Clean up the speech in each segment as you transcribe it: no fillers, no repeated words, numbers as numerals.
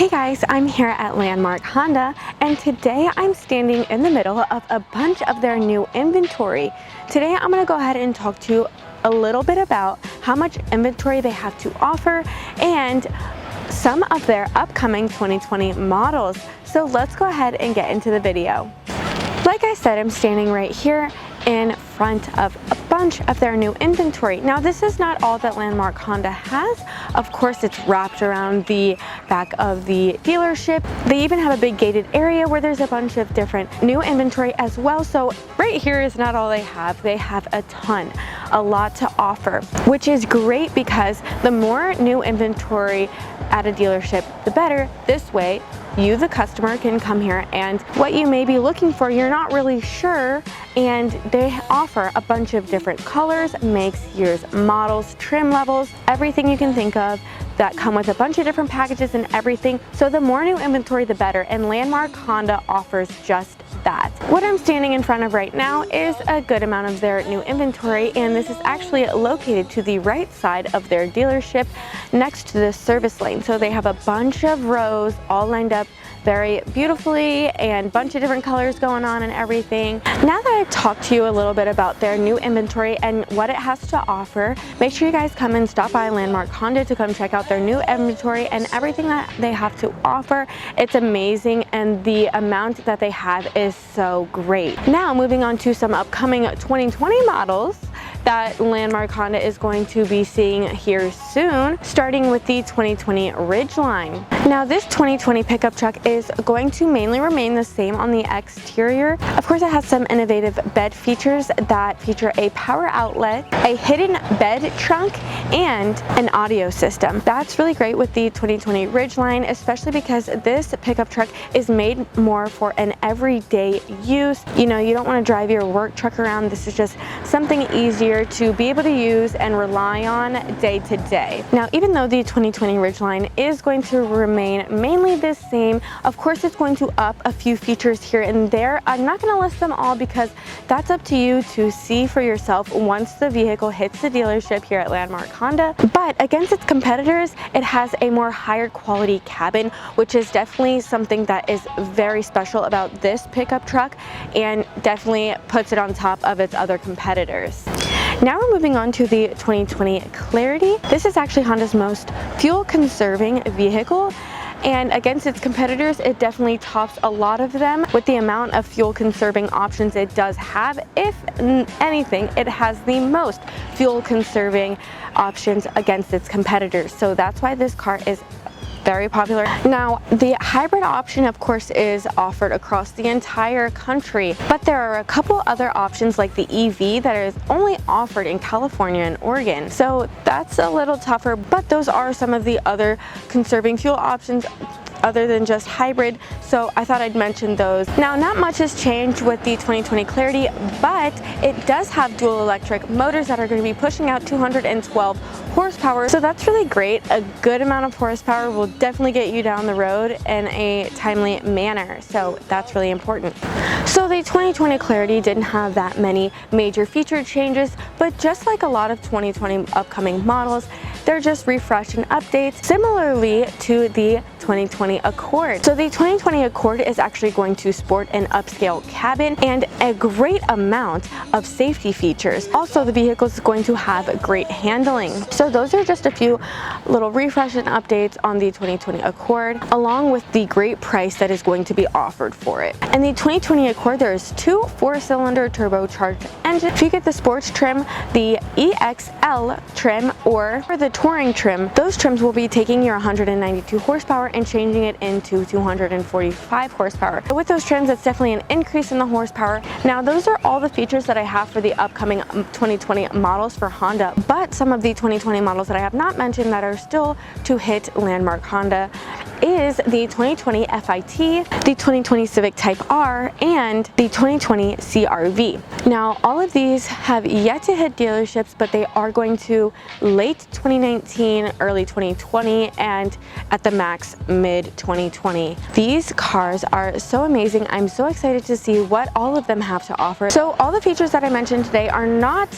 Hey guys, I'm here at Landmark Honda, and today I'm standing in the middle of a bunch of their new inventory. Today I'm going to go ahead and talk to you a little bit about how much inventory they have to offer and some of their upcoming 2020 models. So let's go ahead and get into the video. Like I said, I'm standing right here in front of a bunch of their new inventory. Now, this is not all that Landmark Honda has. Of course, it's wrapped around the back of the dealership. They even have a big gated area where there's a bunch of different new inventory as well. So right here is not all they have. They have a lot to offer, which is great because the more new inventory at a dealership, the better. This way, you, the customer, can come here and what you may be looking for, you're not really sure, and they offer a bunch of different colors, makes, years, models, trim levels, everything you can think of that come with a bunch of different packages and everything. So the more new inventory, the better, and Landmark Honda offers just that. What I'm standing in front of right now is a good amount of their new inventory, and this is actually located to the right side of their dealership next to the service lane. So they have a bunch of rows all lined up very beautifully and a bunch of different colors going on and everything. Now that I've talked to you a little bit about their new inventory and what it has to offer, make sure you guys come and stop by Landmark Honda to come check out their new inventory and everything that they have to offer. It's amazing, and the amount that they have is so great. Now moving on to some upcoming 2020 models that Landmark Honda is going to be seeing here soon, starting with the 2020 Ridgeline. Now this 2020 pickup truck is going to mainly remain the same on the exterior. Of course, it has some innovative bed features that feature a power outlet, a hidden bed trunk, and an audio system. That's really great with the 2020 Ridgeline, especially because this pickup truck is made more for an everyday use. You know, you don't want to drive your work truck around. This is just something easier to be able to use and rely on day to day. Now, even though the 2020 Ridgeline is going to remain mainly the same, of course it's going to up a few features here and there. I'm not going to list them all because that's up to you to see for yourself once the vehicle hits the dealership here at Landmark Honda. But against its competitors, it has a more higher quality cabin, which is definitely something that is very special about this pickup truck and definitely puts it on top of its other competitors. Now we're moving on to the 2020 Clarity. This is actually Honda's most fuel-conserving vehicle, and against its competitors, it definitely tops a lot of them with the amount of fuel-conserving options it does have. If anything, it has the most fuel-conserving options against its competitors. So that's why this car is very popular. Now, the hybrid option, of course, is offered across the entire country, but there are a couple other options like the EV that is only offered in California and Oregon. So that's a little tougher, but those are some of the other conserving fuel options other than just hybrid, so I thought I'd mention those. Now, not much has changed with the 2020 Clarity, but it does have dual electric motors that are going to be pushing out 212 horsepower, so that's really great. A good amount of horsepower will definitely get you down the road in a timely manner, so that's really important. So the 2020 Clarity didn't have that many major feature changes, but just like a lot of 2020 upcoming models, they're just refresh and updates, similarly to the 2020 Accord. So the 2020 Accord is actually going to sport an upscale cabin and a great amount of safety features. Also, the vehicle is going to have great handling. So those are just a few little refresh and updates on the 2020 Accord, along with the great price that is going to be offered for it. In the 2020 Accord, there's two 4-cylinder turbocharged engines. If you get the sports trim, the EXL trim, or for the touring trim, those trims will be taking your 192 horsepower and changing it into 245 horsepower. With those trims, it's definitely an increase in the horsepower. Now, those are all the features that I have for the upcoming 2020 models for Honda, but some of the 2020 models that I have not mentioned that are still to hit Landmark Honda is the 2020 FIT, the 2020 Civic Type R, and the 2020 CR-V. Now, all of these have yet to hit dealerships, but they are going to late 2019, early 2020, and at the max mid-2020. These cars are so amazing. I'm so excited to see what all of them have to offer. So all the features that I mentioned today are not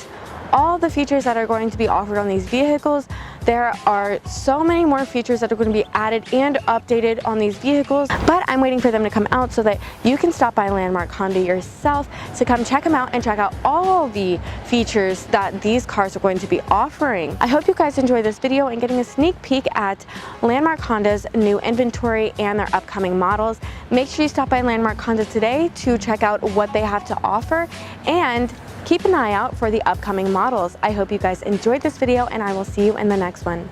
all the features that are going to be offered on these vehicles. There are so many more features that are going to be added and updated on these vehicles, but I'm waiting for them to come out so that you can stop by Landmark Honda yourself to come check them out and check out all the features that these cars are going to be offering. I hope you guys enjoyed this video and getting a sneak peek at Landmark Honda's new inventory and their upcoming models. Make sure you stop by Landmark Honda today to check out what they have to offer and keep an eye out for the upcoming models. I hope you guys enjoyed this video and I will see you in the next one.